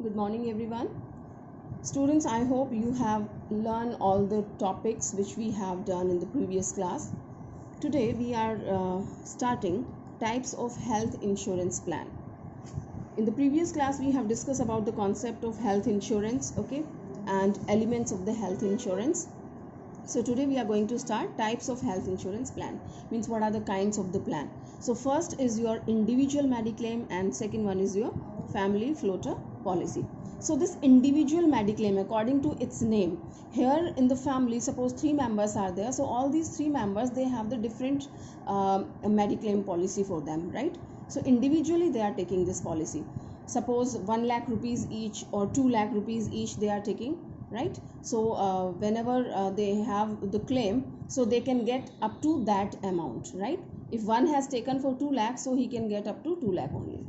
Good morning, everyone. Students, I hope you have learned all the topics which we have done in the previous class. Today, we are starting types of health insurance plan. In the previous class, we have discussed about the concept of health insurance, okay, and elements of the health insurance. So today we are going to start types of health insurance plan, means what are the kinds of the plan. So first is your individual mediclaim and second one is your family floater policy. So this individual mediclaim, according to its name, here in the family, suppose 3 members are there, so all these 3 members, they have the different mediclaim policy for them, right? So individually they are taking this policy. Suppose 1 lakh rupees each or 2 lakh rupees each they are taking, right? So whenever they have the claim, so they can get up to that amount, right? If one has taken for 2 lakhs, so he can get up to 2 lakh only.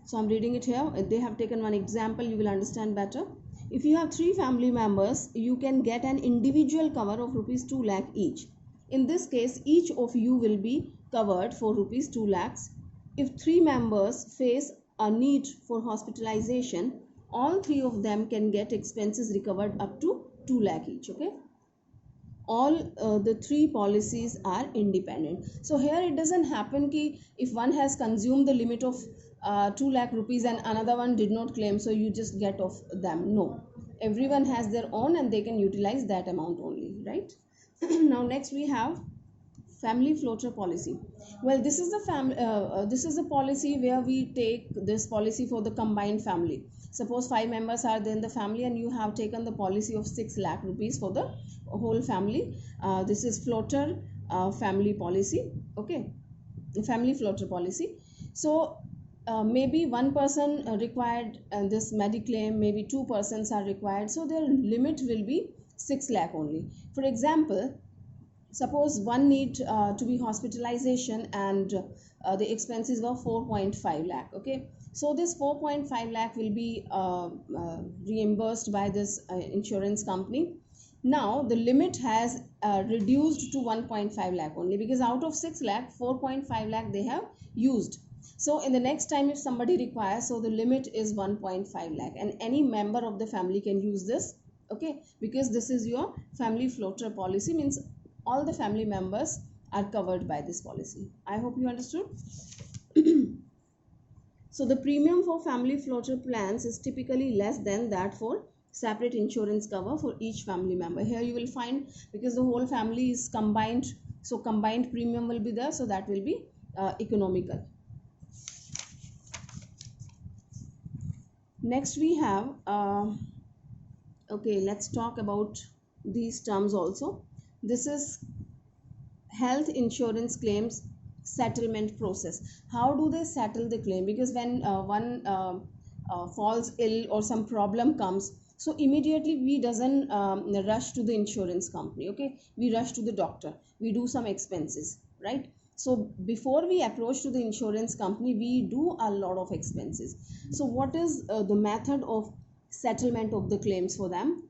So I'm reading it here. They have taken one example, you will understand better. If you have 3 family members, you can get an individual cover of rupees 2 lakh each. In this case, each of you will be covered for rupees 2 lakhs. If 3 members face a need for hospitalization, all 3 of them can get expenses recovered up to 2 lakh each, okay? All the 3 policies are independent. So here it doesn't happen ki if one has consumed the limit of 2 lakh rupees and another one did not claim, so you just get off them. No, everyone has their own and they can utilize that amount only, right? Now next we have family floater policy. Well, this is the policy where we take this policy for the combined family. Suppose 5 members are there in the family and you have taken the policy of 6 lakh rupees for the whole family. This is floater family policy, okay, family floater policy. So maybe one person required this mediclaim, maybe 2 persons are required, so their limit will be 6 lakh only. For example, suppose one need to be hospitalization and the expenses were 4.5 lakh, okay? So this 4.5 lakh will be reimbursed by this insurance company. Now the limit has reduced to 1.5 lakh only, because out of 6 lakh, 4.5 lakh they have used. So in the next time if somebody requires, so the limit is 1.5 lakh and any member of the family can use this, okay? Because this is your family floater policy, means all the family members are covered by this policy. I hope you understood. So the premium for family floater plans is typically less than that for separate insurance cover for each family member. Here you will find, because the whole family is combined, so combined premium will be there, so that will be economical. Next we have okay, let's talk about these terms also. This is health insurance claims settlement process. How do they settle the claim? Because when one falls ill or some problem comes, so immediately we doesn't rush to the insurance company, okay? We rush to the doctor, we do some expenses, right? So before we approach to the insurance company, we do a lot of expenses. So what is the method of settlement of the claims for them?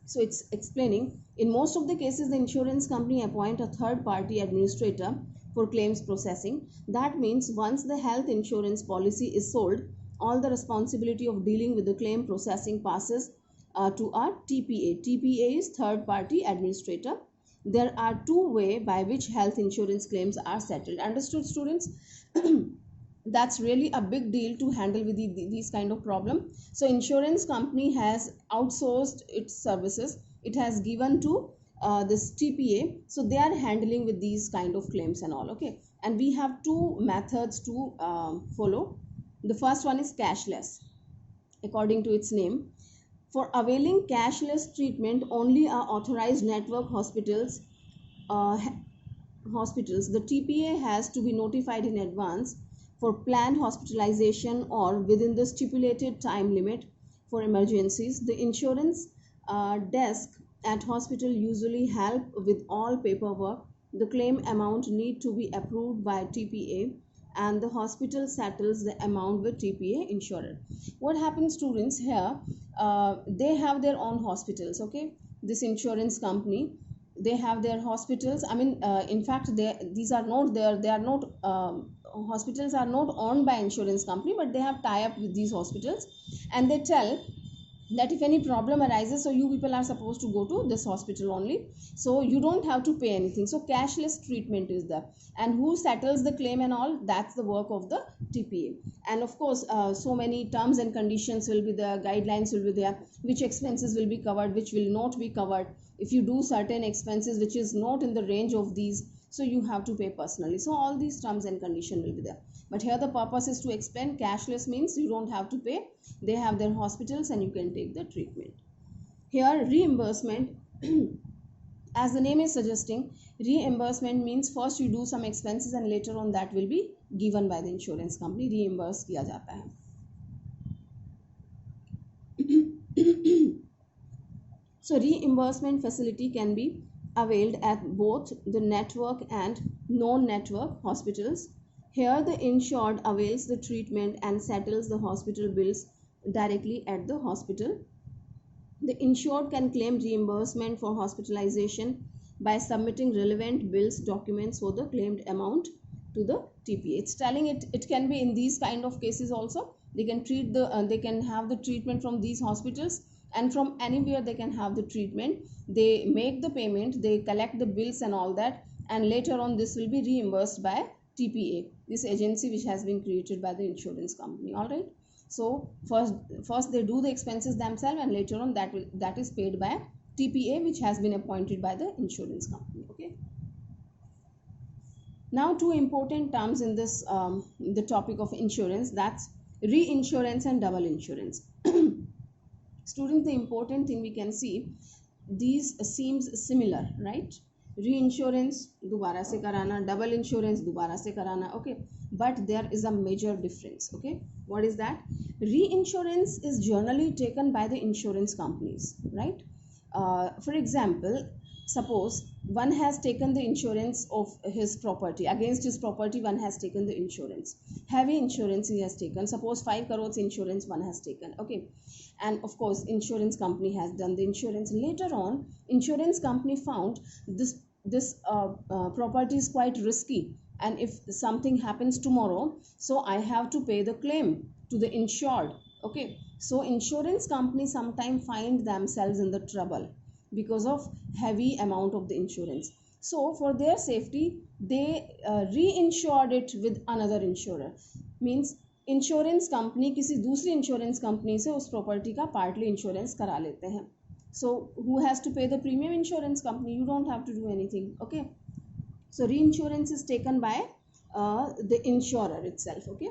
So it's explaining, in most of the cases, the insurance company appoint a third party administrator for claims processing. That means once the health insurance policy is sold, all the responsibility of dealing with the claim processing passes to a TPA. TPA is third party administrator. There are 2 ways by which health insurance claims are settled. Understood, students? That's really a big deal to handle with these kind of problem. So insurance company has outsourced its services, it has given to this TPA, so they are handling with these kind of claims and all, okay? And we have 2 methods to follow. The first one is cashless, according to its name. For availing cashless treatment, only a authorized network hospitals, the TPA has to be notified in advance for planned hospitalization or within the stipulated time limit for emergencies. The insurance desk at hospital usually help with all paperwork. The claim amount need to be approved by TPA and the hospital settles the amount with TPA insurer. What happens, students, here they have their own hospitals, okay? This insurance company, they have their hospitals. I mean, in fact, these are not there, they are not hospitals are not owned by insurance company, but they have tie up with these hospitals, and they tell that if any problem arises, so you people are supposed to go to this hospital only, so you don't have to pay anything. So cashless treatment is there, and who settles the claim and all, that's the work of the TPA. And of course, so many terms and conditions will be there, guidelines will be there, which expenses will be covered, which will not be covered. If you do certain expenses which is not in the range of these, so you have to pay personally. So all these terms and condition will be there, but here the purpose is to explain cashless means you don't have to pay. They have their hospitals and you can take the treatment. Here reimbursement, as the name is suggesting, reimbursement means first you do some expenses and later on that will be given by the insurance company, reimburse किया जाता है. So reimbursement facility can be availed at both the network and non-network hospitals. Here the insured avails the treatment and settles the hospital bills directly at the hospital. The insured can claim reimbursement for hospitalization by submitting relevant bills documents for the claimed amount to the TPA. It's telling it can be in these kind of cases also. They can treat they can have the treatment from these hospitals, and from anywhere they can have the treatment. They make the payment, they collect the bills and all that, and later on this will be reimbursed by TPA, this agency which has been created by the insurance company. All right. So first they do the expenses themselves, and later on that is paid by TPA, which has been appointed by the insurance company. Okay. Now two important terms in this the topic of insurance, that's reinsurance and double insurance. Students, the important thing we can see, these seems similar, right? Reinsurance दोबारा से कराना, double insurance दोबारा से कराना, okay, but there is a major difference. Okay, what is that? Reinsurance is generally taken by the insurance companies, right? For example, suppose one has taken the insurance of his property, against his property one has taken the insurance, heavy insurance he has taken, suppose 5 crores insurance one has taken, okay, and of course insurance company has done the insurance. Later on insurance company found this property is quite risky, and if something happens tomorrow, so I have to pay the claim to the insured. Okay, so insurance companies sometimes find themselves in the trouble because of heavy amount of the insurance. So for their safety they reinsured it with another insurer, means insurance company किसी दूसरी insurance company से उस property का partly insurance करा लेते हैं. So who has to pay the premium? Insurance company. You don't have to do anything. Okay, so reinsurance is taken by the insurer itself. Okay,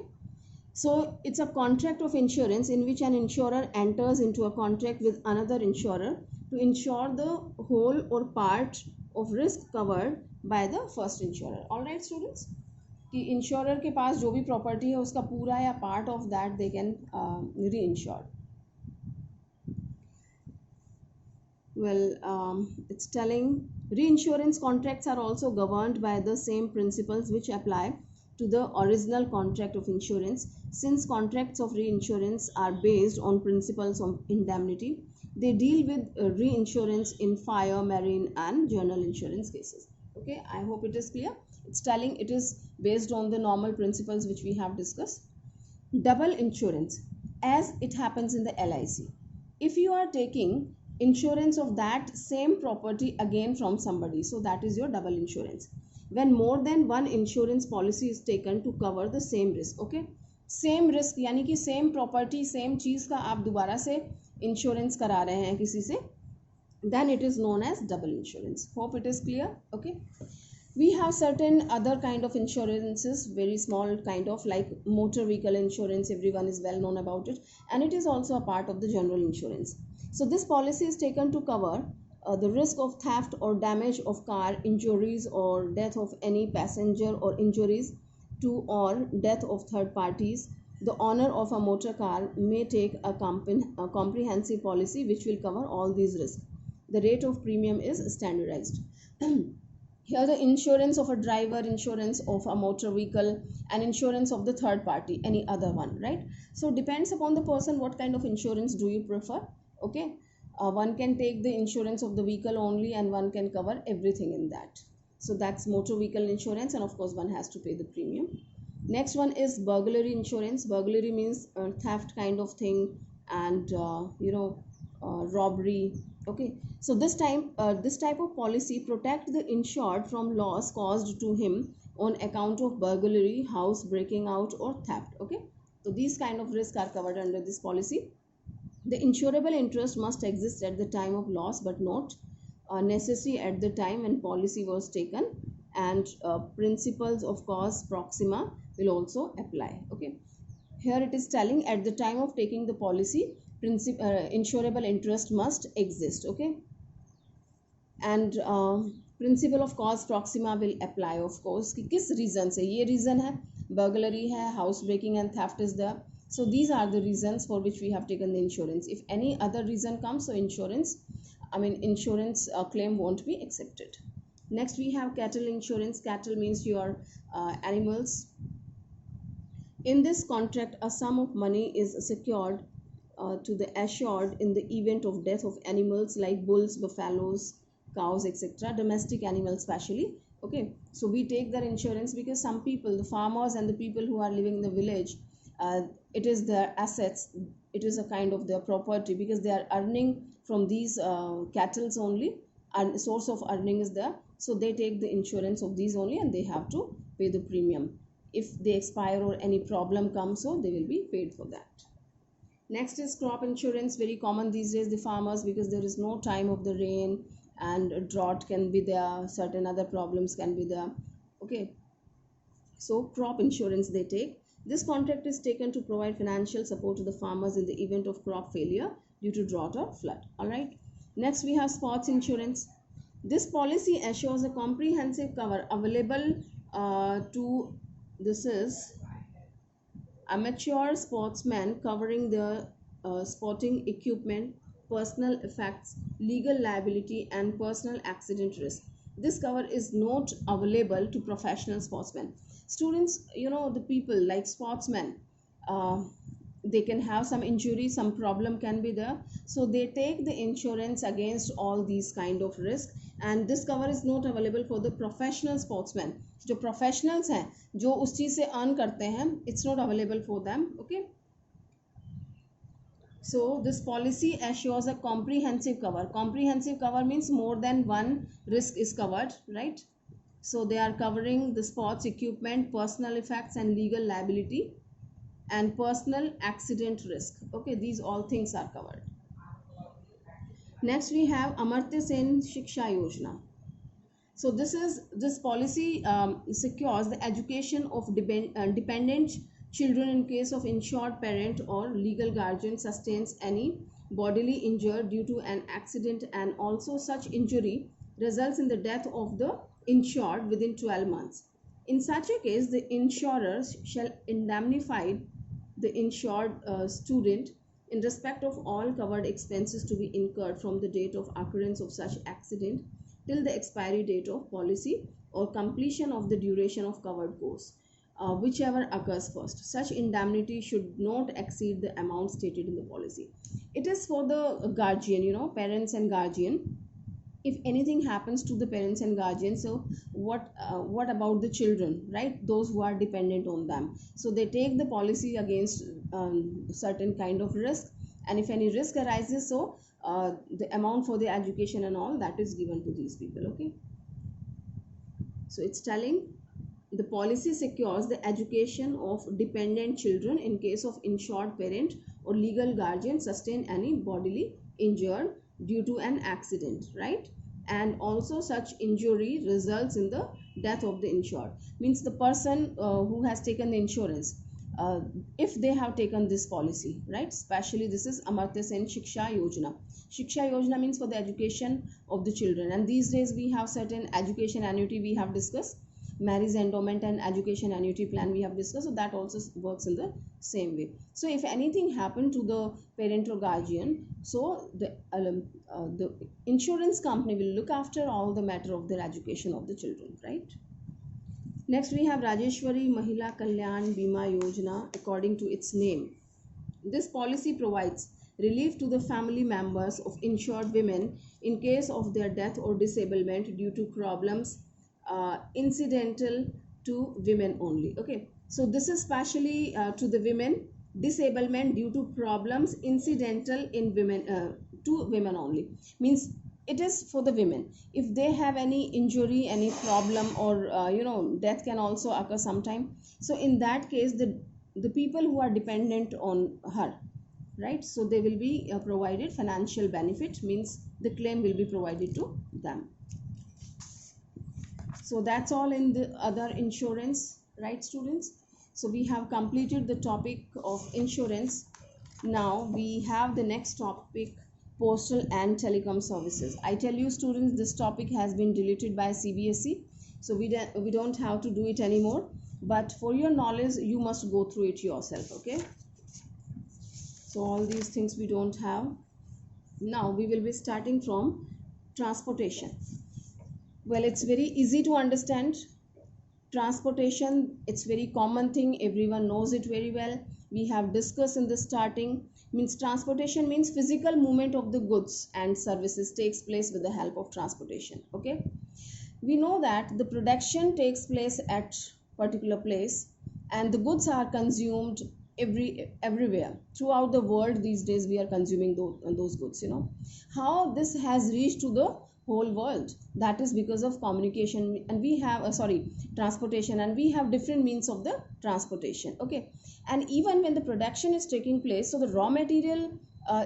so it's a contract of insurance in which an insurer enters into a contract with another insurer to insure the whole or part of risk covered by the first insurer. All right students, कि insurer के पास जो भी property है उसका पूरा या part of that they can री ensure. Well, it's telling reinsurance contracts are also governed by the same principles which apply to the original contract of insurance. Since contracts of reinsurance are based on principles of indemnity, they deal with reinsurance in fire, marine and general insurance cases. Okay, I hope it is clear. It's telling it is based on the normal principles which we have discussed. Double insurance, as it happens in the LIC. If you are taking insurance of that same property again from somebody, so that is your double insurance. When more than one insurance policy is taken to cover the same risk. Okay, same risk यानी कि same property same चीज का आप दोबारा से insurance करा रहे हैं किसी से, then it is known as double insurance. Hope it is clear. Okay, we have certain other kind of insurances, very small kind of, like motor vehicle insurance, everyone is well known about it, and it is also a part of the general insurance. So this policy is taken to cover the risk of theft or damage of car, injuries or death of any passenger, or injuries to or death of third parties. The owner of a motor car may take a comprehensive policy which will cover all these risks. The rate of premium is standardized. Here the insurance of a driver, insurance of a motor vehicle, and insurance of the third party, any other one, right? So depends upon the person what kind of insurance do you prefer. Okay, one can take the insurance of the vehicle only, and one can cover everything in that. So that's motor vehicle insurance, and of course one has to pay the premium. Next one is burglary insurance. Burglary means theft kind of thing, and robbery. Okay, so this type of policy protect the insured from loss caused to him on account of burglary, house breaking out, or theft. Okay, so these kind of risks are covered under this policy. The insurable interest must exist at the time of loss but not necessary at the time when policy was taken, and principles of cause proxima will also apply. Okay, here it is telling at the time of taking the policy, insurable interest must exist. Okay, and principle of causa proxima will apply of course कि किस reason से ये reason है, burglary है, house breaking and theft is the, so these are the reasons for which we have taken the insurance. If any other reason comes, so insurance claim won't be accepted. Next we have cattle insurance. Cattle means your animals. In this contract, a sum of money is secured to the assured in the event of death of animals like bulls, buffaloes, cows, etc., domestic animals especially. Okay, so we take their insurance because some people, the farmers and the people who are living in the village, it is their assets, it is a kind of their property, because they are earning from these cattle only, and source of earning is there, so they take the insurance of these only and they have to pay the premium. If they expire or any problem comes, so they will be paid for that. Next is crop insurance, very common these days, the farmers, because there is no time of the rain and drought can be there, certain other problems can be there. Okay, so crop insurance they take. This contract is taken to provide financial support to the farmers in the event of crop failure due to drought or flood. All right, next we have sports insurance. This policy assures a comprehensive cover available to, this is amateur sportsmen, covering their sporting equipment, personal effects, legal liability, and personal accident risk. This cover is not available to professional sportsmen. Students, the people like sportsmen, uh, they can have some injury, some problem can be there, so they take the insurance against all these kind of risk, and this cover is not available for the professional sportsmen. जो professionals हैं, जो उस चीज़ से earn करते हैं, it's not available for them. Okay, so this policy assures a comprehensive cover. Comprehensive cover means more than one risk is covered, right? So they are covering the sports equipment, personal effects, and legal liability, and personal accident risk. Okay, these all things are covered. Next we have Amartya Sen Shiksha Yojana. So this policy secures the education of dependent children in case of insured parent or legal guardian sustains any bodily injury due to an accident, and also such injury results in the death of the insured within 12 months. In such a case, the insurer shall indemnify the insured student in respect of all covered expenses to be incurred from the date of occurrence of such accident till the expiry date of policy or completion of the duration of covered course, whichever occurs first. Such indemnity should not exceed the amount stated in the policy. It is for the guardian, parents and guardian. If anything happens to the parents and guardians, so what about the children, right? Those who are dependent on them. So they take the policy against certain kind of risk, and if any risk arises, so the amount for the education and all that is given to these people. Okay, so it's telling the policy secures the education of dependent children in case of insured parent or legal guardian sustain any bodily injury due to an accident, right? And also such injury results in the death of the insured. Means the person who has taken the insurance, if they have taken this policy, right? Especially this is Amartya Sen Shiksha Yojana. Shiksha Yojana means for the education of the children, and these days we have certain education annuity we have discussed, marriage endowment and education annuity plan we have discussed, so that also works in the same way. So if anything happened to the parent or guardian, so the insurance company will look after all the matter of their education of the children, right? Next we have Rajeshwari Mahila Kalyan Bima Yojana. According to its name, this policy provides relief to the family members of insured women in case of their death or disablement due to problems incidental to women only. Okay, So this is partially to the women. Disablement due to problems incidental in women, to women only, means it is for the women. If they have any injury, any problem, or death can also occur sometime. So in that case, the people who are dependent on her, right, so they will be provided financial benefit, means the claim will be provided to them. So that's all in the other insurance, right, students? So we have completed the topic of insurance. Now we have the next topic, postal and telecom services. I tell you students, this topic has been deleted by CBSE, so we don't have to do it anymore, but for your knowledge you must go through it yourself, okay? So all these things we don't have. Now we will be starting from transportation. Well, it's very easy to understand. Transportation, it's very common thing, everyone knows it very well. We have discussed in the starting, means transportation means physical movement of the goods and services takes place with the help of transportation, okay? We know that the production takes place at particular place and the goods are consumed everywhere throughout the world. These days we are consuming those goods, how this has reached to the whole world. That is because of communication, and we have transportation, and we have different means of the transportation, okay? And even when the production is taking place, so the raw material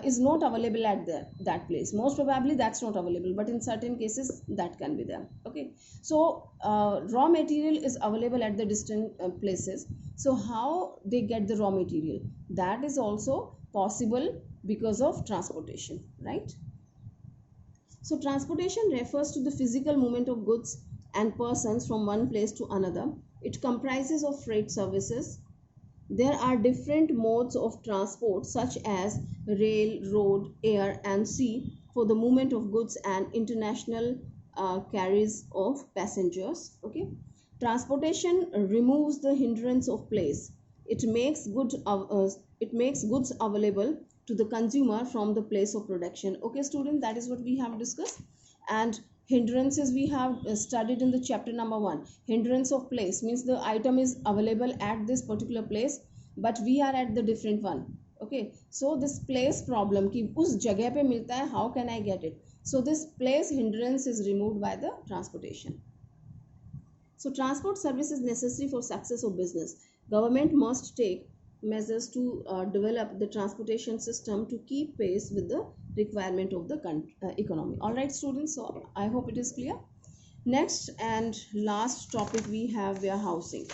is not available at that place. Most probably that's not available, but in certain cases that can be there, okay? So raw material is available at the distant places. So how they get the raw material, that is also possible because of transportation, right? So transportation refers to the physical movement of goods and persons from one place to another. It comprises of freight services. There are different modes of transport such as rail, road, air and sea for the movement of goods and international carries of passengers. Okay. Transportation removes the hindrance of place. It makes goods available to the consumer from the place of production. Okay, student, that is what we have discussed. And hindrances we have studied in the chapter number 1. Hindrance of place means the item is available at this particular place, but we are at the different one. Okay, so this place problem ki us jagah pe milta hai, how can I get it? So this place hindrance is removed by the transportation. So transport service is necessary for success of business. Government must take measures to develop the transportation system to keep pace with the requirement of the economy. All right, students, so I hope it is clear. Next and last topic we have warehousing.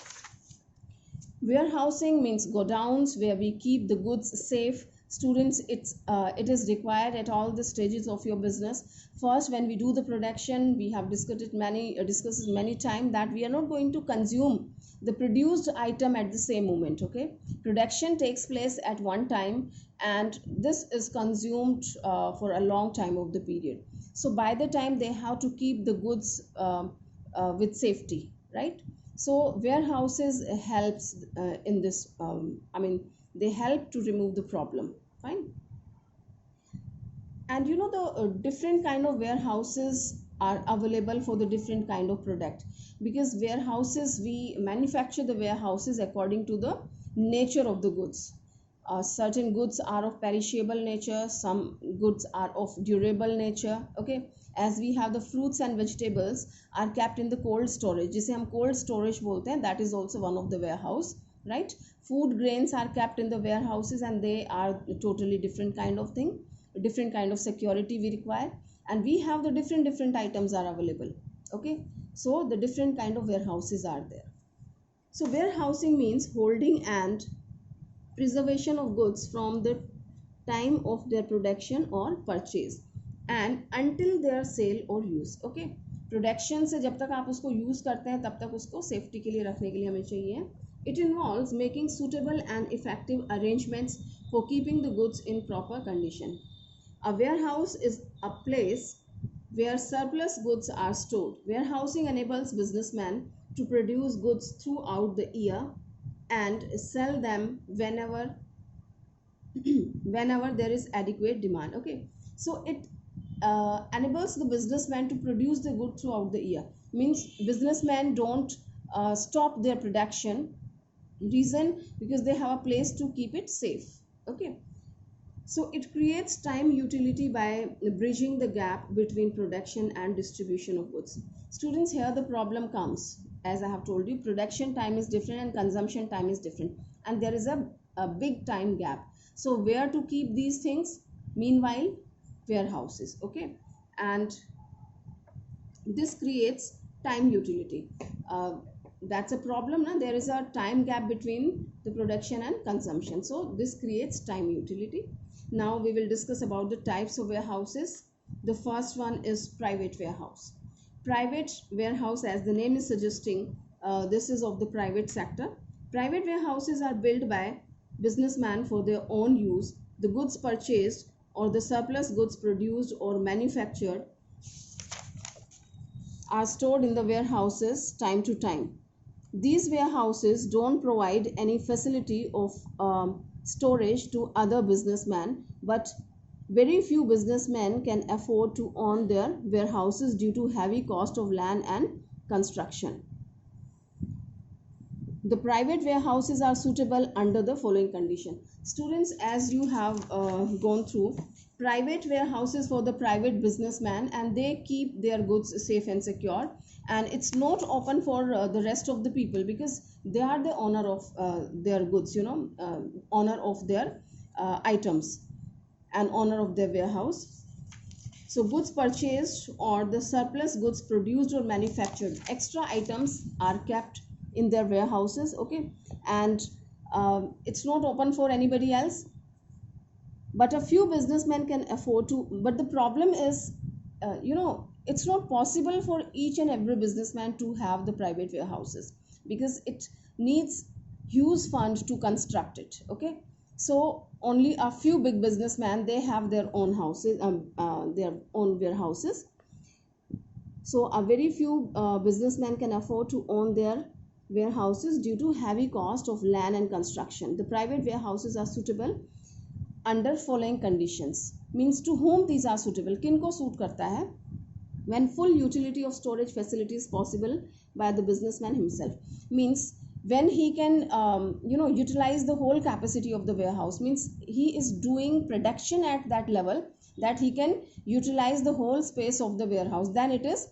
Warehousing means godowns where we keep the goods safe. Students, it is required at all the stages of your business. First, when we do the production, we have discussed many times that we are not going to consume the produced item at the same moment. Okay, production takes place at one time and this is consumed for a long time of the period. So by the time they have to keep the goods with safety, right? So warehouses helps in this. They help to remove the problem. Fine. And the different kind of warehouses are available for the different kind of product, because warehouses, we manufacture the warehouses according to the nature of the goods. Certain goods are of perishable nature, some goods are of durable nature. Okay, as we have the fruits and vegetables are kept in the cold storage, जिसे हम cold storage बोलते हैं, that is also one of the warehouse, right? Food grains are kept in the warehouses and they are totally different kind of thing, different kind of security we require, and we have the different items are available. Okay, so the different kind of warehouses are there. So warehousing means holding and preservation of goods from the time of their production or purchase and until their sale or use. Okay, production से जब तक आप उसको use करते हैं तब तक उसको सेफ्टी के लिए रखने के लिए हमें चाहिए. It involves making suitable and effective arrangements for keeping the goods in proper condition. A warehouse is a place where surplus goods are stored. Warehousing enables businessmen to produce goods throughout the year and sell them whenever whenever there is adequate demand. Okay, so it enables the businessman to produce the good throughout the year. Means businessmen don't stop their production Reason, because they have a place to keep it safe. Okay, so it creates time utility by bridging the gap between production and distribution of goods. Students, here the problem comes. As I have told you, production time is different and consumption time is different, and there is a big time gap. So where to keep these things? Meanwhile, warehouses. Okay, and this creates time utility. That's a problem. Na? There is a time gap between the production and consumption, so this creates time utility. Now we will discuss about the types of warehouses. The first one is private warehouse. Private warehouse, as the name is suggesting, this is of the private sector. Private warehouses are built by businessmen for their own use. The goods purchased or the surplus goods produced or manufactured are stored in the warehouses time to time. These warehouses don't provide any facility of storage to other businessmen, but very few businessmen can afford to own their warehouses due to heavy cost of land and construction. The private warehouses are suitable under the following condition. Students, as you have gone through, private warehouses for the private businessman, and they keep their goods safe and secure, and it's not open for the rest of the people, because they are the owner of their goods, owner of their items and owner of their warehouse. So goods purchased or the surplus goods produced or manufactured, extra items are kept in their warehouses. Okay, and it's not open for anybody else, but a few businessmen can afford to. But the problem is, it's not possible for each and every businessman to have the private warehouses, because it needs huge fund to construct it. Okay, so only a few big businessmen, they have their own houses, their own warehouses. So a very few businessmen can afford to own their warehouses due to heavy cost of land and construction. The private warehouses are suitable under following conditions. Means, to whom these are suitable, किनको suit करता है? When full utility of storage facility is possible by the businessman himself. Means when he can utilize the whole capacity of the warehouse. Means he is doing production at that level that he can utilize the whole space of the warehouse, then it is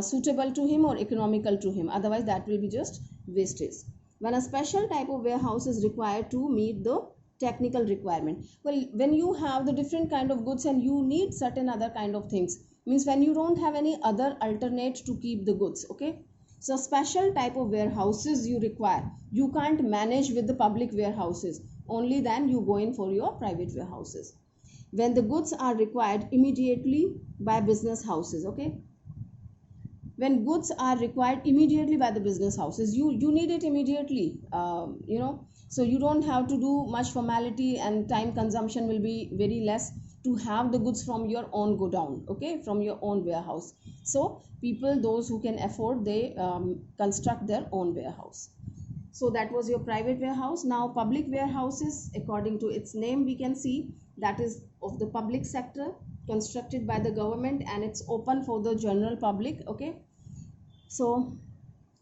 suitable to him or economical to him. Otherwise that will be just wastage. When a special type of warehouse is required to meet the technical requirement. Well, when you have the different kind of goods and you need certain other kind of things, means when you don't have any other alternate to keep the goods. Okay, so special type of warehouses you require, you can't manage with the public warehouses, only then you go in for your private warehouses. When the goods are required immediately by business houses. Okay, when goods are required immediately by the business houses, you need it immediately, so you don't have to do much formality, and time consumption will be very less to have the goods from your own godown. Okay, from your own warehouse. So people, those who can afford, they construct their own warehouse. So that was your private warehouse. Now public warehouses, according to its name, we can see that is of the public sector, constructed by the government, and it's open for the general public. Okay, so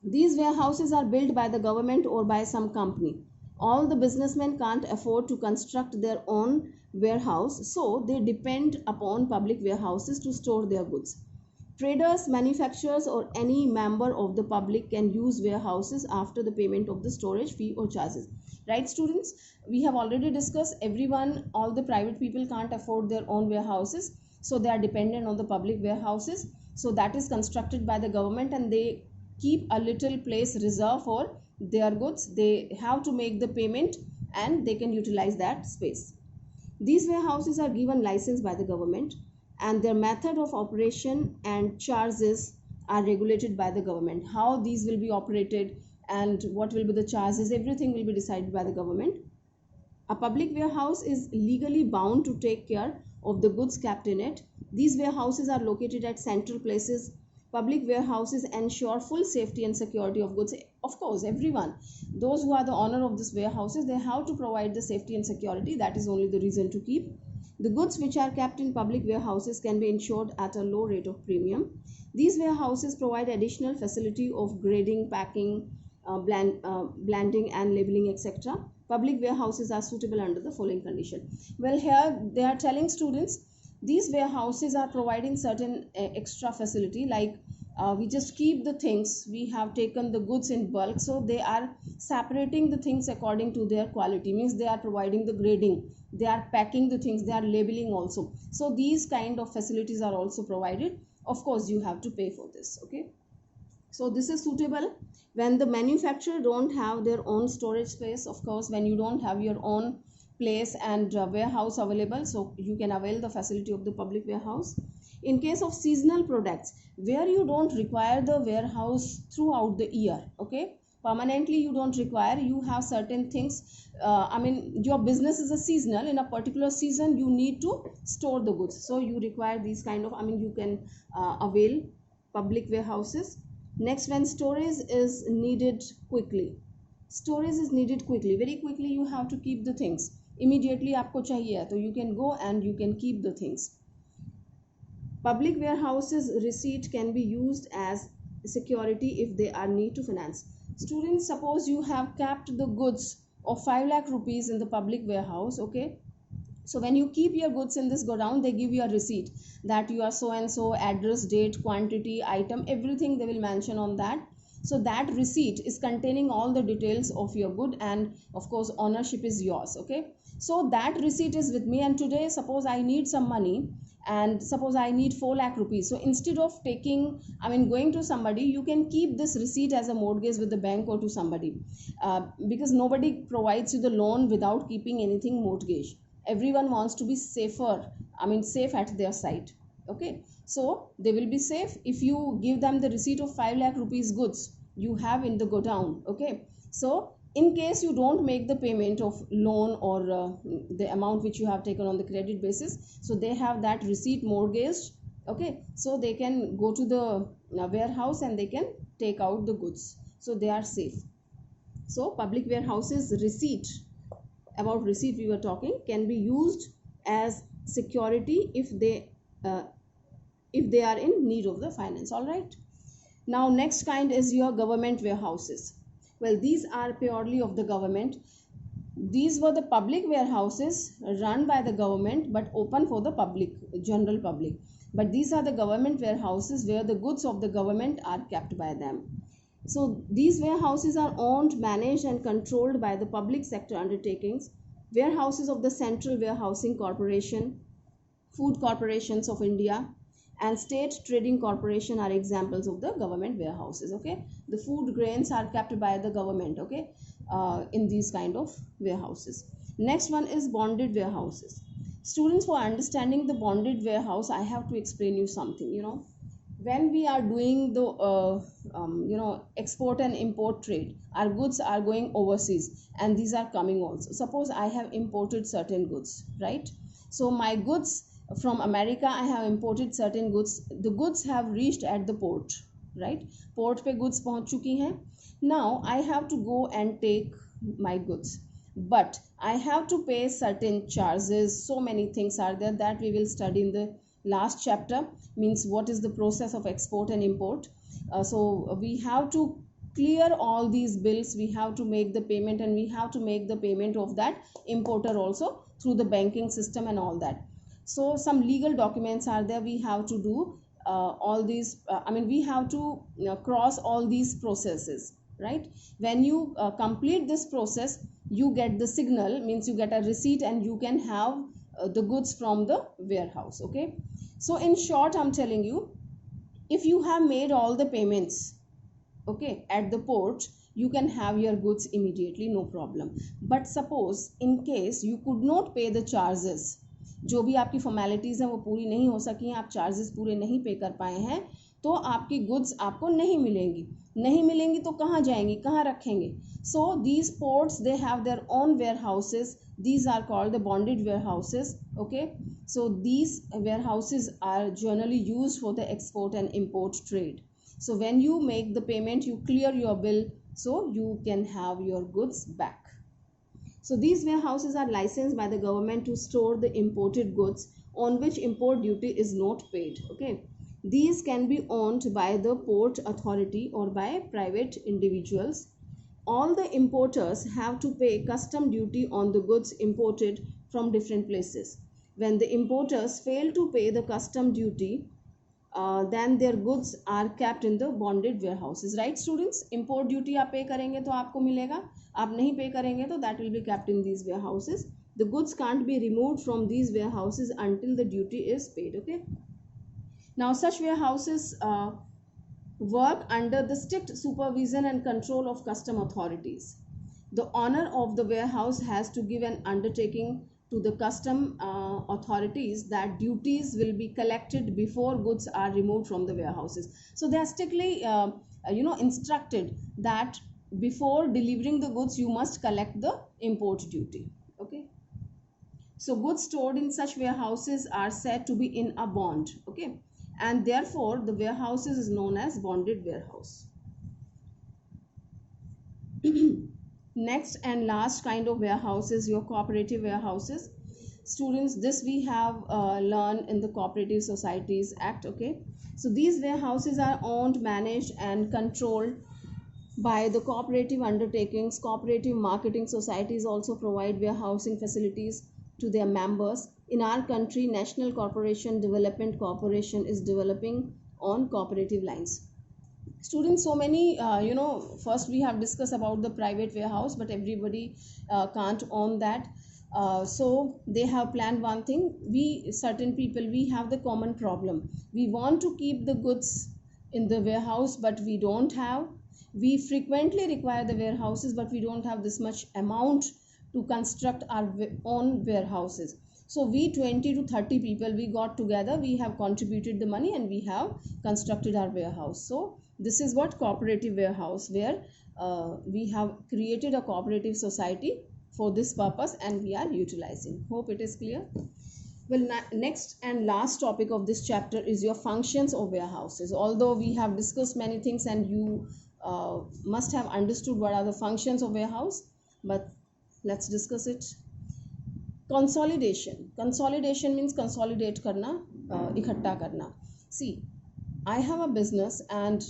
these warehouses are built by the government or by some company. All the businessmen can't afford to construct their own warehouse, so they depend upon public warehouses to store their goods. Traders, manufacturers, or any member of the public can use warehouses after the payment of the storage fee or charges. Right, students? We have already discussed, everyone, all the private people can't afford their own warehouses, so they are dependent on the public warehouses. So that is constructed by the government, and they keep a little place reserved for their goods. They have to make the payment and they can utilize that space. These warehouses are given license by the government, and their method of operation and charges are regulated by the government. How these will be operated and what will be the charges, everything will be decided by the government. A public warehouse is legally bound to take care of the goods kept in it. These warehouses are located at central places. Public warehouses ensure full safety and security of goods. Of course, everyone, those who are the owner of these warehouses, they have to provide the safety and security. That is only the reason to keep. The goods which are kept in public warehouses can be insured at a low rate of premium. These warehouses provide additional facility of grading, packing, blending and labeling, etc. Public warehouses are suitable under the following condition. Well, here they are telling students these warehouses are providing certain extra facility, like we just keep the things, we have taken the goods in bulk, so they are separating the things according to their quality, means they are providing the grading, they are packing the things, they are labeling also. So these kind of facilities are also provided. Of course you have to pay for this. Okay, so this is suitable when the manufacturer don't have their own storage space. Of course, when you don't have your own place and warehouse available, so you can avail the facility of the public warehouse. In case of seasonal products, where you don't require the warehouse throughout the year, okay, permanently you don't require, you have certain things, I mean your business is a seasonal, in a particular season you need to store the goods, so you require these kind of, I mean you can avail public warehouses. Next, when storage is needed quickly, storage is needed quickly, very quickly you have to keep the things, immediately आपको चाहिए तो you can go and you can keep the things. Public warehouses receipt can be used as security if they are need to finance. Students, suppose you have kept the goods of 5 lakh rupees in the public warehouse, okay, so when you keep your goods in this godown, they give you a receipt that you are so and so, address, date, quantity, item, everything they will mention on that. So that receipt is containing all the details of your good, and of course ownership is yours. Okay, so that receipt is with me, and today suppose I need some money and suppose I need 4 lakh rupees. So instead of taking, I mean going to somebody, you can keep this receipt as a mortgage with the bank or to somebody, because nobody provides you the loan without keeping anything mortgage. Everyone wants to be safer, I mean safe at their side. Okay, so they will be safe if you give them the receipt of 5 lakh rupees goods you have in the godown. Okay, so in case you don't make the payment of loan or the amount which you have taken on the credit basis, so they have that receipt mortgaged. Okay, so they can go to the warehouse and they can take out the goods, so they are safe. So public warehouses receipt, about receipt we were talking, can be used as security if they are in need of the finance. All right, now next kind is your government warehouses. Well, these are purely of the government. These were the public warehouses run by the government but open for the public, general public. But these are the government warehouses where the goods of the government are kept by them. So these warehouses are owned, managed and controlled by the public sector undertakings. Warehouses of the Central Warehousing Corporation, Food Corporations of India and State Trading Corporation are examples of the government warehouses. Okay, the food grains are kept by the government, okay, in these kind of warehouses. Next one is bonded warehouses. Students, for understanding the bonded warehouse, I have to explain you something. You know, when we are doing the export and import trade, our goods are going overseas and these are coming also. Suppose I have imported certain goods, right? So my goods from America, I have imported certain goods. The goods have reached at the port, right? Port pe goods pahunch chuki hain. Now I have to go and take my goods, but I have to pay certain charges. So many things are there that we will study in the last chapter, means what is the process of export and import. So we have to clear all these bills, we have to make the payment, and we have to make the payment of that importer also through the banking system and all that. So some legal documents are there, we have to do all these, we have to cross all these processes, right? When you complete this process, you get the signal, means you get a receipt and you can have the goods from the warehouse. Okay, so in short I'm telling you, if you have made all the payments, okay, at the port, you can have your goods immediately, no problem. But suppose in case you could not pay the charges, जो भी आपकी formalities हैं वो पूरी नहीं हो सकी हैं, आप चार्जेस पूरे नहीं पे कर पाए हैं, तो आपकी गुड्स आपको नहीं मिलेंगी. नहीं मिलेंगी तो कहाँ जाएंगी, कहाँ रखेंगे? So these ports, they have their own warehouses. These are called the bonded warehouses. Okay, so these warehouses are generally used for the export and import trade. So when you make the payment, you clear your bill, so you can have your goods back. So these warehouses are licensed by the government to store the imported goods on which import duty is not paid. Okay, these can be owned by the port authority or by private individuals. all the importers have to pay custom duty on the goods imported from different places. When the importers fail to pay the custom duty, then their goods are kept in the bonded warehouses. Right students? Import duty आप पे करेंगे तो आपको मिलेगा, आप नहीं पे करेंगे तो that will be kept in these warehouses. The goods can't be removed from these warehouses until the duty is paid. Okay. Now such warehouses work under the strict supervision and control of custom authorities. The owner of the warehouse has to give an undertaking to the custom authorities that duties will be collected before goods are removed from the warehouses. So they are strictly instructed that before delivering the goods you must collect the import duty. Okay. So goods stored in such warehouses are said to be in a bond. Okay. And therefore the warehouses is known as bonded warehouse. Next and last kind of warehouse is your cooperative warehouses. Students, this we have learned in the Cooperative Societies Act. Okay, so these warehouses are owned, managed and controlled by the cooperative undertakings. Cooperative marketing societies also provide warehousing facilities to their members. In our country, National Corporation Development Corporation is developing on cooperative lines. Students, so many first we have discussed about the private warehouse, but everybody can't own that. So they have planned one thing. We certain people, we have the common problem. We want to keep the goods in the warehouse, but we don't have. We frequently require the warehouses, but we don't have this much amount to construct our own warehouses. So we 20 to 30 people, we got together, we have contributed the money and we have constructed our warehouse. So this is what cooperative warehouse, where we have created a cooperative society for this purpose and we are utilizing. Hope it is clear. Well, next and last topic of this chapter is your functions of warehouses. Although we have discussed many things and you must have understood what are the functions of warehouse, but let's discuss it. Consolidation means consolidate karna, ikhatta karna. See, I have a business and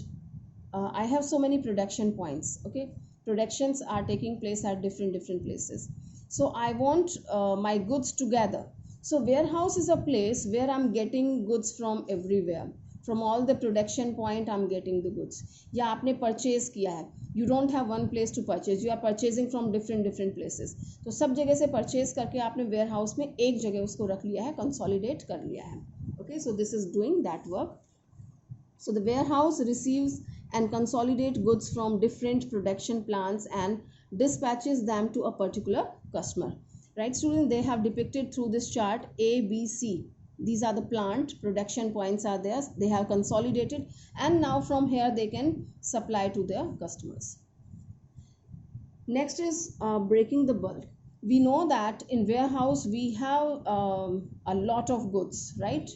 I have so many production points. Okay, productions are taking place at different places. So I want my goods together. So warehouse is a place where I'm getting goods from everywhere. From all the production point I'm getting the goods. या आपने purchase किया है. You don't have one place to purchase. You are purchasing from different places. तो सब जगह से purchase करके आपने warehouse में एक जगह उसको रख लिया है, consolidate कर लिया है. Okay, so this is doing that work. So the warehouse receives and consolidate goods from different production plants and dispatches them to a particular customer. Right, students, they have depicted through this chart A, B, C. These are the plant production points are there. They have consolidated and now from here they can supply to their customers. Next is breaking the bulk. We know that in warehouse we have a lot of goods, right?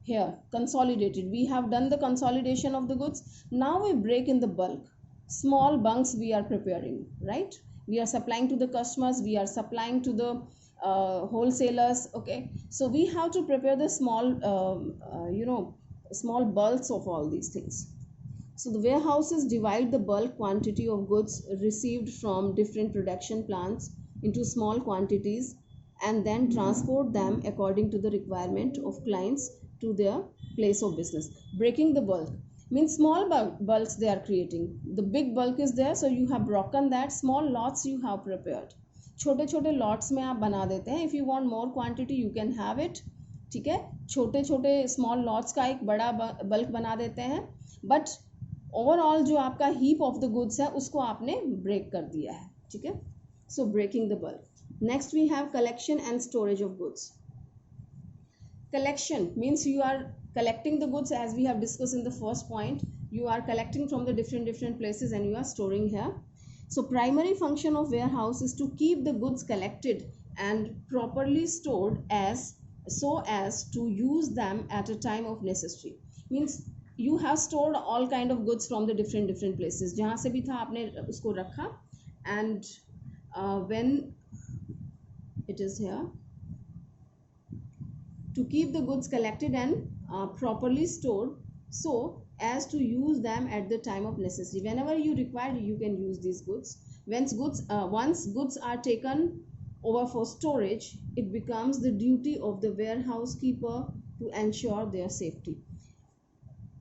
Here consolidated, we have done the consolidation of the goods. Now we break in the bulk. Small bunks we are preparing, right? We are supplying to the customers, we are supplying to the wholesalers. Okay, so we have to prepare the small small bulks of all these things. So the warehouses divide the bulk quantity of goods received from different production plants into small quantities and then transport them according to the requirement of clients to their place of business. Breaking the bulk means small bulks they are creating. The big bulk is there, so you have broken that. Small lots you have prepared. छोटे छोटे lots में आप बना देते हैं. If you want more quantity you can have it. ठीक है, छोटे छोटे स्मॉल लॉट्स का एक बड़ा बल्क बना देते हैं, बट ओवरऑल जो आपका हीप ऑफ द गुड्स है उसको आपने ब्रेक कर दिया है. ठीक है, so breaking the bulk. Next we have collection and storage of goods. Collection means you are collecting the goods, as we have discussed in the first point. You are collecting from the different places and you are storing here. So primary function of warehouse is to keep the goods collected and properly stored so as to use them at a time of necessity. Means you have stored all kind of goods from the different places. जहाँ से भी था आपने उसको रखा, and when it is here, to keep the goods collected and properly stored so as to use them at the time of necessity. Whenever you require, you can use these goods. Once goods are taken over for storage, it becomes the duty of the warehouse keeper to ensure their safety.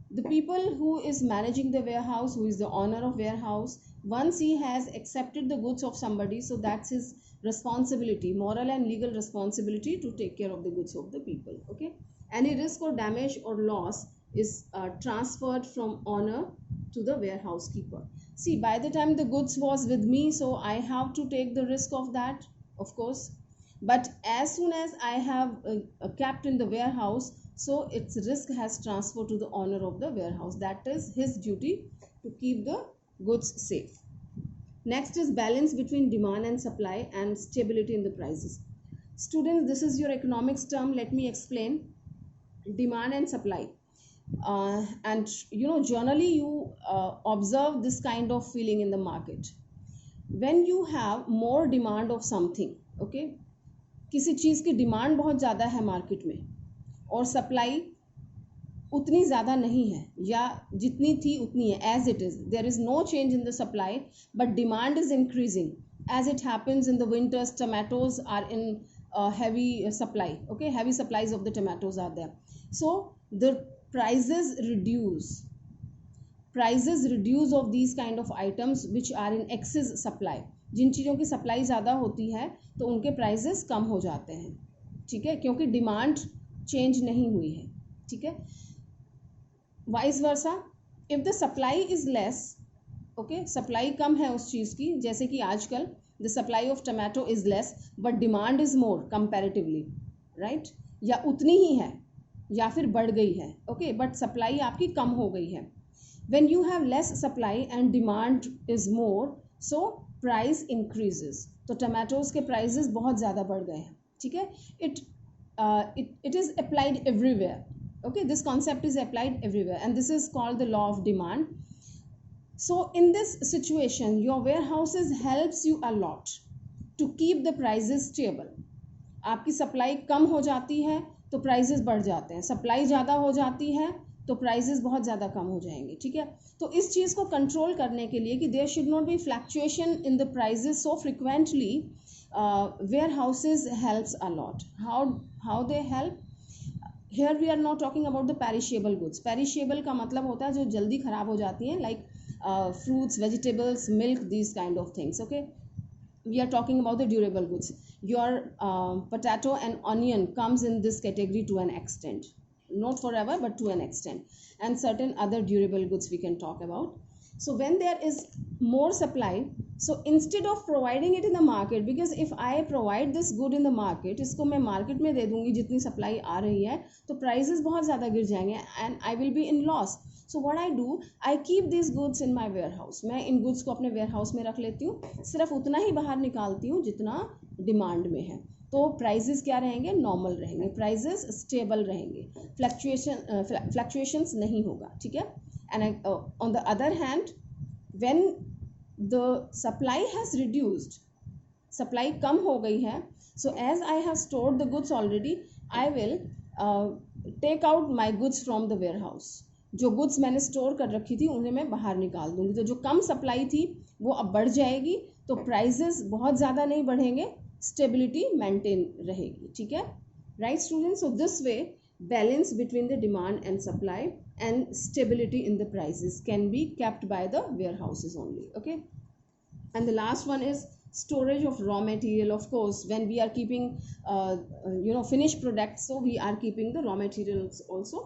The people who is managing the warehouse, who is the owner of warehouse, once he has accepted the goods of somebody, so that's his responsibility, moral and legal responsibility, to take care of the goods of the people. Okay, any risk or damage or loss is transferred from owner to the warehouse keeper. See, by the time the goods was with me, so I have to take the risk of that, of course, but as soon as I have kept in the warehouse, so its risk has transferred to the owner of the warehouse. That is his duty to keep the goods safe. Next is balance between demand and supply and stability in the prices. Students, this is your economics term. Let me explain. Demand and supply. And generally you observe this kind of feeling in the market. When you have more demand of something, okay, किसी चीज़ की demand बहुत ज़्यादा है market में और supply उतनी ज़्यादा नहीं है, या जितनी थी उतनी है, as it is, there is no change in the supply, but demand is increasing. As it happens in the winters, tomatoes are in heavy supply. Okay, heavy supplies of the tomatoes are there. So the prices reduce of these kind of items which are in excess supply. जिन चीज़ों की supply ज़्यादा होती है तो उनके prices कम हो जाते हैं. ठीक है, क्योंकि डिमांड चेंज नहीं हुई है. ठीक है, vice versa, if the supply is less, okay, supply कम है उस चीज़ की, जैसे कि आजकल the supply of tomato is less but demand is more comparatively, right, या उतनी ही है या फिर बढ़ गई है, ओके, बट सप्लाई आपकी कम हो गई है. When you have less supply and demand is more, so price increases. तो टमाटोज के प्राइजेस बहुत ज़्यादा बढ़ गए हैं. ठीक है, it is applied everywhere. Okay, this concept is applied everywhere and this is called the law of demand. So in this situation, your warehouses helps you a lot to keep the prices stable. आपकी supply कम हो जाती है तो prices बढ़ जाते हैं, supply ज़्यादा हो जाती है तो प्राइजेस बहुत ज़्यादा कम हो जाएंगे. ठीक है, तो इस चीज़ को कंट्रोल करने के लिए कि there should not be fluctuation in the prices so frequently, warehouses helps a lot. How they help? Here we are not talking about the perishable goods. Perishable का मतलब होता है जो जल्दी खराब हो जाती हैं, like fruits, vegetables, milk, these kind of things. Okay, we are talking about the durable goods. Your potato and onion comes in this category to an extent, not forever but to an extent, and certain other durable goods we can talk about. So when there is more supply, so instead of providing it in the market, because if I provide this good in the market, इसको मैं market में दे दूंगी जितनी supply आ रही है, तो prices बहुत ज़्यादा गिर जाएंगे and I will be in loss. So what I do, I keep these goods in my warehouse. मैं इन goods को अपने warehouse में रख लेती हूँ, सिर्फ उतना ही बाहर निकालती हूँ जितना demand में है, तो प्राइजेस क्या रहेंगे, नॉर्मल रहेंगे, प्राइजेस स्टेबल रहेंगे, फ्लक्चुएशंस नहीं होगा. ठीक है, and on the other hand, when the supply has reduced, supply कम हो गई है, so as I have stored the goods already, I will take out my goods from the warehouse. जो गुड्स मैंने स्टोर कर रखी थी उन्हें मैं बाहर निकाल दूंगी, तो जो कम सप्लाई थी वो अब बढ़ जाएगी, तो प्राइजेस बहुत ज़्यादा नहीं बढ़ेंगे, स्टेबिलिटी मेंटेन रहेगी. ठीक है, right students? So this way balance between the demand and supply and stability in the prices can be kept by the warehouses only. Okay, and the last one is storage of raw material. Of course, when we are keeping finished products, so we are keeping the raw materials also.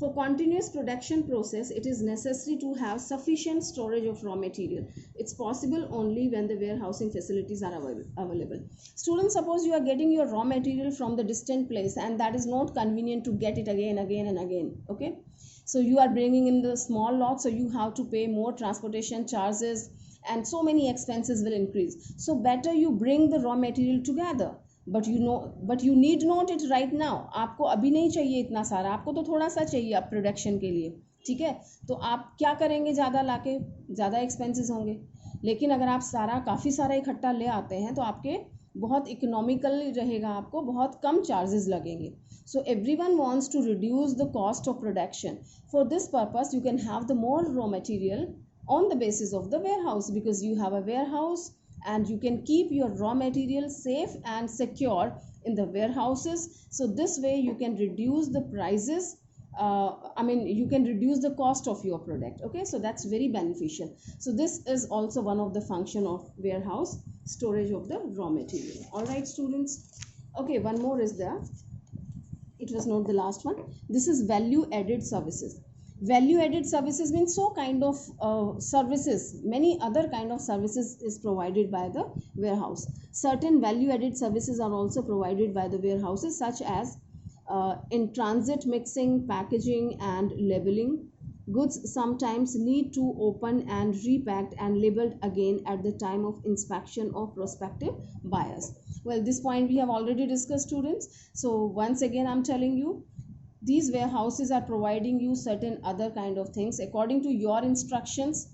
For continuous production process, it is necessary to have sufficient storage of raw material. It's possible only when the warehousing facilities are available. Students, suppose you are getting your raw material from the distant place and that is not convenient to get it again and again. Okay, so you are bringing in the small lot, so you have to pay more transportation charges and so many expenses will increase. So better you bring the raw material together. But you need not it right now. आपको अभी नहीं चाहिए इतना सारा, आपको तो थोड़ा सा चाहिए आप प्रोडक्शन के लिए. ठीक है, तो आप क्या करेंगे, ज़्यादा लाके ज़्यादा एक्सपेंसेस होंगे. लेकिन अगर आप काफ़ी सारा इकट्ठा ले आते हैं तो आपके बहुत इकोनॉमिकल रहेगा, आपको बहुत कम चार्जेस लगेंगे. So everyone wants to reduce the cost of production. For this purpose you can have the more raw material on the basis of the warehouse, because you have a warehouse and you can keep your raw materials safe and secure in the warehouses. So this way you can reduce the prices, you can reduce the cost of your product. Okay, so that's very beneficial. So this is also one of the function of warehouse, storage of the raw material. All right, students. Okay, one more is there. It was not the last one. This is value added services. Value added services means so kind of services, many other kind of services is provided by the warehouse. Certain value added services are also provided by the warehouses, such as in transit mixing, packaging and labeling. Goods sometimes need to open and repacked and labeled again at the time of inspection of prospective buyers. Well, this point we have already discussed, students. So once again I'm telling you, these warehouses are providing you certain other kind of things according to your instructions.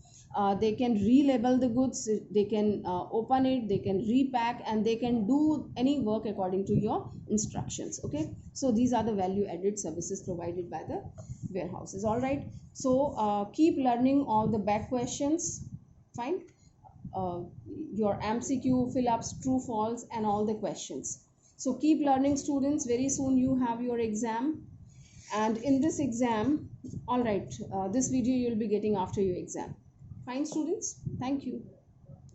They can relabel the goods, they can open it, they can repack, and they can do any work according to your instructions. Okay, so these are the value added services provided by the warehouses. All right, so keep learning all the back questions. Fine. Your MCQ, fill ups, true false, and all the questions. So keep learning, students. Very soon you have your exam, and in this exam, all right, this video you will be getting after your exam. Fine, students. Thank you.